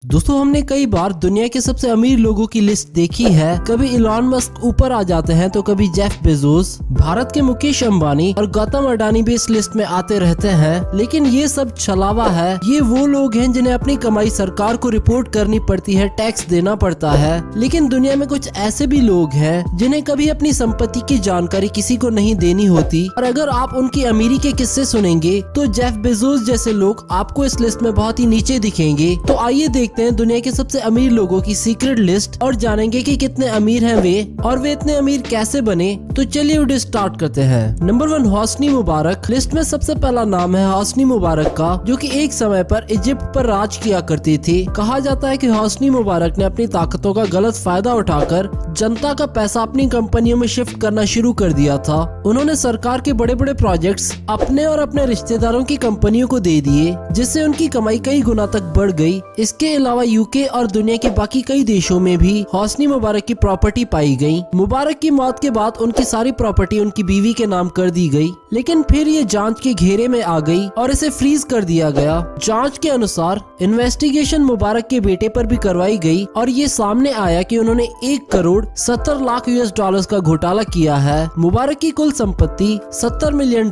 दोस्तों हमने कई बार दुनिया के सबसे अमीर लोगों की लिस्ट देखी है। कभी इलॉन मस्क ऊपर आ जाते हैं तो कभी जेफ बेजोस, भारत के मुकेश अंबानी और गौतम अडानी भी इस लिस्ट में आते रहते हैं। लेकिन ये सब छलावा है। ये वो लोग हैं जिन्हें अपनी कमाई सरकार को रिपोर्ट करनी पड़ती है, टैक्स देना पड़ता है। लेकिन दुनिया में कुछ ऐसे भी लोग हैं जिन्हें कभी अपनी संपत्ति की जानकारी किसी को नहीं देनी होती। और अगर आप उनकी अमीरी के किस्से सुनेंगे तो जेफ बेजोस जैसे लोग आपको इस लिस्ट में बहुत ही नीचे दिखेंगे। तो आइए देखते हैं दुनिया के सबसे अमीर लोगों की सीक्रेट लिस्ट और जानेंगे कि कितने अमीर हैं वे और वे इतने अमीर कैसे बने। तो चलिए वीडियो स्टार्ट करते हैं। Number 1, Hosni Mubarak. लिस्ट में सबसे पहला नाम है होस्नी मुबारक का, जो कि एक समय पर इजिप्ट पर राज किया करती थी। कहा जाता है कि होस्नी मुबारक ने अपनी ताकतों का गलत फायदा उठाकर जनता का पैसा अपनी कंपनियों में शिफ्ट करना शुरू कर दिया था। उन्होंने सरकार के बड़े बड़े प्रोजेक्ट्स अपने और अपने रिश्तेदारों की कंपनियों को दे दिए, जिससे उनकी कमाई कई गुना तक बढ़ गई। इसके अलावा यूके और दुनिया के बाकी कई देशों में भी होस्नी मुबारक की प्रॉपर्टी पाई गई। मुबारक की मौत के बाद उनकी सारी प्रॉपर्टी उनकी बीवी के नाम कर दी गई, लेकिन फिर ये जांच के घेरे में आ गई और इसे फ्रीज कर दिया गया। जांच के अनुसार इन्वेस्टिगेशन मुबारक के बेटे पर भी करवाई गई और ये सामने आया कि उन्होंने 1 करोड़ 70 लाख US का घोटाला किया है। मुबारक की कुल संपत्ति $70 मिलियन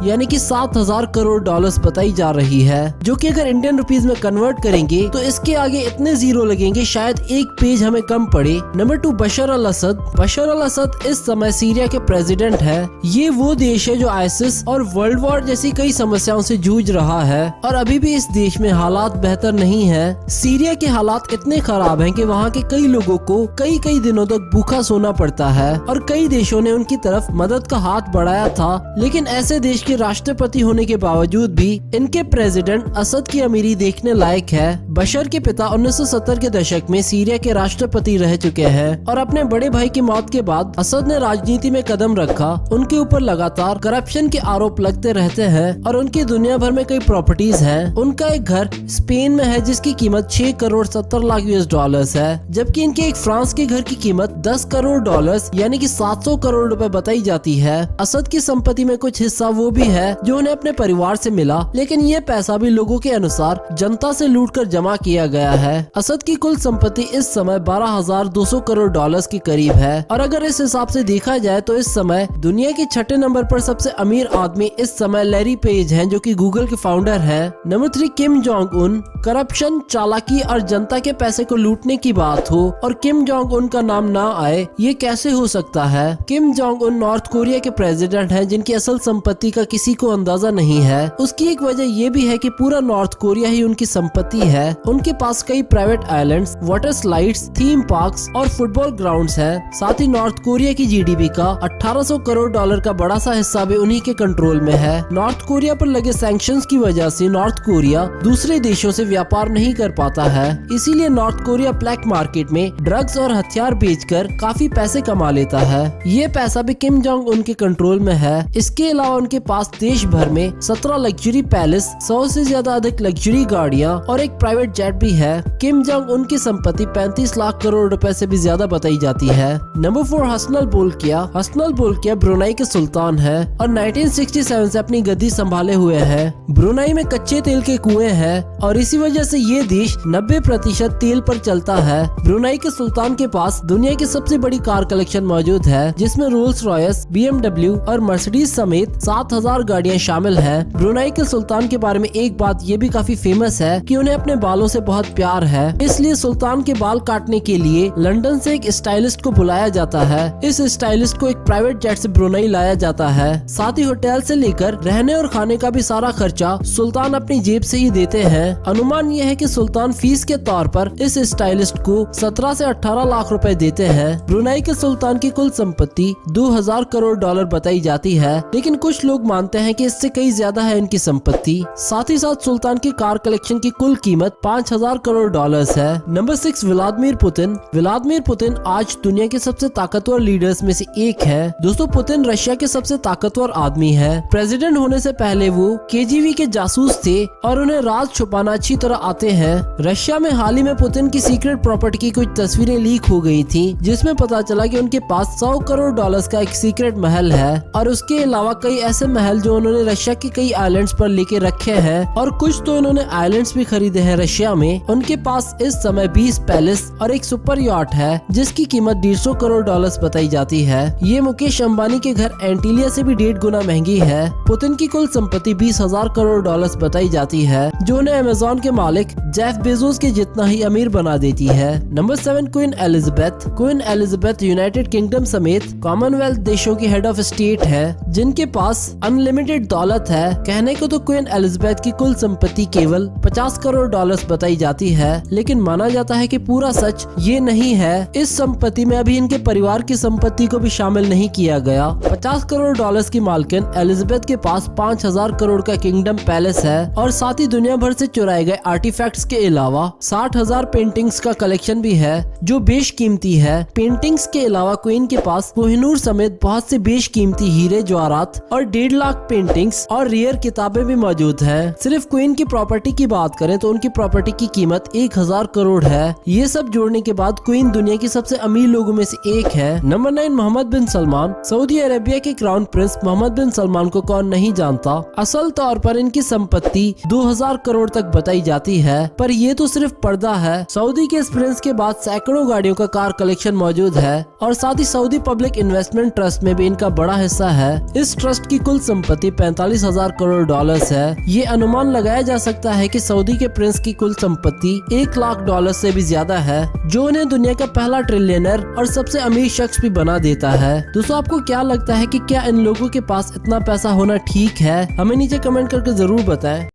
यानी कि 7,000 करोड़ डॉलर्स बताई जा रही है, जो कि अगर इंडियन रुपीस में कन्वर्ट करेंगे तो इसके आगे इतने जीरो लगेंगे शायद एक पेज हमें कम पड़े। नंबर 2, बशर अल असद। बशर अल असद इस समय सीरिया के प्रेसिडेंट है। ये वो देश है जो आईसिस और वर्ल्ड वॉर जैसी कई समस्याओं से जूझ रहा है और अभी भी इस देश में हालात बेहतर नहीं है। सीरिया के हालात इतने खराब हैं कि वहाँ के कई लोगों को कई कई दिनों तक भूखा सोना पड़ता है और कई देशों ने उनकी तरफ मदद का हाथ बढ़ाया था। लेकिन ऐसे देश के राष्ट्रपति होने के बावजूद भी इनके प्रेसिडेंट असद की अमीरी देखने लायक है। बशर के पिता 1970 के दशक में सीरिया के राष्ट्रपति रह चुके हैं और अपने बड़े भाई की मौत के बाद असद ने राजनीति में कदम रखा। उनके ऊपर लगातार करप्शन के आरोप लगते रहते हैं और उनकी दुनिया भर में कई प्रॉपर्टीज हैं। उनका एक घर स्पेन में है जिसकी कीमत 6 करोड़ 70 लाख US है, जबकि इनके एक फ्रांस के घर की कीमत 10 करोड़ डॉलर्स यानी कि 700 करोड़ रुपए बताई जाती है। असद की संपत्ति में कुछ हिस्सा वो भी है जो उन्हें अपने परिवार से मिला, लेकिन ये पैसा भी लोगों के अनुसार जनता से लूटकर जमा किया गया है। असद की कुल संपत्ति इस समय 12,200 करोड़ डॉलर्स के करीब है और अगर इस हिसाब से देखा जाए तो इस समय दुनिया के 6ठे नंबर पर सबसे अमीर आदमी इस समय लैरी पेज हैं, जो कि गूगल के फाउंडर हैं। Number 3, Kim Jong Un. Corruption, चालाकी और जनता के पैसे को लूटने की बात हो और किम जोंग उन का नाम ना आए, ये कैसे हो सकता है? Kim Jong Un north Korea के प्रेसिडेंट हैं जिनकी असल संपत्ति का किसी को अंदाजा नहीं है। उसकी एक वजह ये भी है कि पूरा नॉर्थ कोरिया ही उनकी संपत्ति है। उनके पास कई private islands, water slides, theme parks और फुटबॉल ग्राउंड्स हैं। साथ ही नॉर्थ कोरिया की GDP का 1800 करोड़ डॉलर का बड़ा सा हिस्सा भी उन्हीं के कंट्रोल में है। नॉर्थ कोरिया पर लगे सैंक्शंस की वजह से नॉर्थ कोरिया दूसरे देशों से व्यापार नहीं कर पाता है, इसीलिए नॉर्थ कोरिया ब्लैक मार्केट में ड्रग्स और हथियार बेचकर काफी पैसे कमा लेता है। ये पैसा भी किम जोंग उन के कंट्रोल में है। इसके अलावा उनके पास देश भर में 17 लग्जरी पैलेस, 100 से ज्यादा अधिक लग्जरी गाड़ियाँ और एक प्राइवेट जेट भी है। किम जोंग उन की संपत्ति 35 लाख करोड़ रुपए से भी ज्यादा बताई जाती है। Number 4, Hassanal Bolkiah. Hassanal Bolkiah Brunei के सुल्तान है और 1967 से अपनी गद्दी संभाले हुए हैं। ब्रुनाई में कच्चे तेल के कुएं हैं और इसी वजह से ये देश 90% तेल पर चलता है। ब्रुनाई के सुल्तान के पास दुनिया की सबसे बड़ी कार कलेक्शन मौजूद है, जिसमें रोल्स रॉयस, BMW और मर्सिडीज समेत 7000 गाड़ियां शामिल हैं। ब्रुनाई के सुल्तान के बारे में एक बात ये भी काफी फेमस है कि उन्हें अपने बालों से बहुत प्यार है, इसलिए सुल्तान के बाल काटने के लिए लंदन से एक स्टाइलिस्ट को बुलाया जाता है। इस स्टाइलिस्ट को एक प्राइवेट जेट से ब्रुनाई लाया जाता है। साथ ही होटल से लेकर रहने और खाने का भी सारा खर्चा सुल्तान अपनी जेब से ही देते हैं। अनुमान यह है कि सुल्तान फीस के तौर पर इस स्टाइलिस्ट को 17 से 18 लाख रुपए देते हैं। ब्रुनाई के सुल्तान की कुल संपत्ति 2000 करोड़ डॉलर बताई जाती है, लेकिन कुछ लोग मानते हैं कि इससे कई ज्यादा है इनकी संपत्ति। साथ ही साथ सुल्तान की कार कलेक्शन की कुल कीमत 5000 करोड़ डॉलर्स है। Number 6, Vladimir Putin. Vladimir Putin आज दुनिया के सबसे ताकतवर लीडर्स में से एक है। दोस्तों, पुतिन रशिया के सबसे ताकतवर आदमी है। प्रेसिडेंट होने से पहले वो KGB के जासूस थे और उन्हें राज छुपाना अच्छी तरह आते हैं। रशिया में हाल ही में पुतिन की सीक्रेट प्रॉपर्टी की कुछ तस्वीरें लीक हो गई थी, जिसमें पता चला कि उनके पास 100 करोड़ डॉलर्स का एक सीक्रेट महल है और उसके अलावा कई ऐसे महल जो उन्होंने रशिया के कई आइलैंड्स पर लेके रखे हैं और कुछ तो उन्होंने आइलैंड्स भी खरीदे हैं रशिया में। में उनके पास इस समय 20 पैलेस और एक सुपर यॉट है जिसकी कीमत 150 करोड़ डॉलर्स बताई जाती है। ये मुकेश अंबानी के घर एंटीलिया से भी 1.5 गुना महंगी है। पुतिन की कुल संपत्ति 20,000 करोड़ डॉलर्स बताई जाती है, जो उन्हें अमेज़न के मालिक जेफ बेजोस के जितना ही अमीर बना देती है। Number 7, queen Elizabeth. Queen Elizabeth United kingdom समेत कॉमनवेल्थ देशों की हेड ऑफ स्टेट है जिनके पास अनलिमिटेड दौलत है। कहने को तो क्वीन एलिजाबेथ की कुल संपत्ति केवल 50 करोड़ डॉलर्स बताई जाती है, लेकिन माना जाता है कि पूरा सच ये नहीं है। इस संपत्ति में अभी इनके परिवार की संपत्ति को भी शामिल नहीं किया गया। 50 करोड़ डॉलर्स की मालकिन एलिजाबेथ के पास 5,000 करोड़ का किंगडम पैलेस है और साथ ही दुनिया भर से चुराए गए आर्टिफैक्ट्स के अलावा 60,000 पेंटिंग्स का कलेक्शन भी है जो बेशकीमती है। पेंटिंग्स के अलावा क्वीन के पास कोहिनूर समेत बहुत से बेशकीमती हीरे जवाहरात और 1.5 लाख पेंटिंग्स और रेयर किताबें भी मौजूद हैं। सिर्फ क्वीन की प्रॉपर्टी की बात करें तो उनकी प्रॉपर्टी की कीमत 1,000 करोड़ है। ये सब जोड़ने के बाद क्वीन दुनिया की सबसे अमीर लोगों में से एक है। नंबर 9, मोहम्मद बिन सलमान। सऊदी अरेबिया के क्राउन प्रिंस मोहम्मद बिन सलमान को कौन नहीं जानता। असल तौर पर इनकी संपत्ति 2,000 करोड़ तक बताई जाती है, पर ये तो सिर्फ पर्दा है। सऊदी के इस प्रिंस के बाद सैकड़ों गाड़ियों का कार कलेक्शन मौजूद है और साथ ही सऊदी पब्लिक इन्वेस्टमेंट ट्रस्ट में भी इनका बड़ा हिस्सा है। इस ट्रस्ट की कुल संपत्ति 45,000 करोड़ डॉलर्स है। ये अनुमान लगाया जा सकता है कि सऊदी के प्रिंस की कुल संपत्ति 1 लाख डॉलर से भी ज्यादा है, जो उन्हें दुनिया का पहला ट्रिलियनर और सबसे अमीर शख्स भी बना देता है। दोस्तों, आपको क्या लगता है कि क्या इन लोगों के पास इतना पैसा होना ठीक है? हमें नीचे कमेंट करके जरूर बताएं।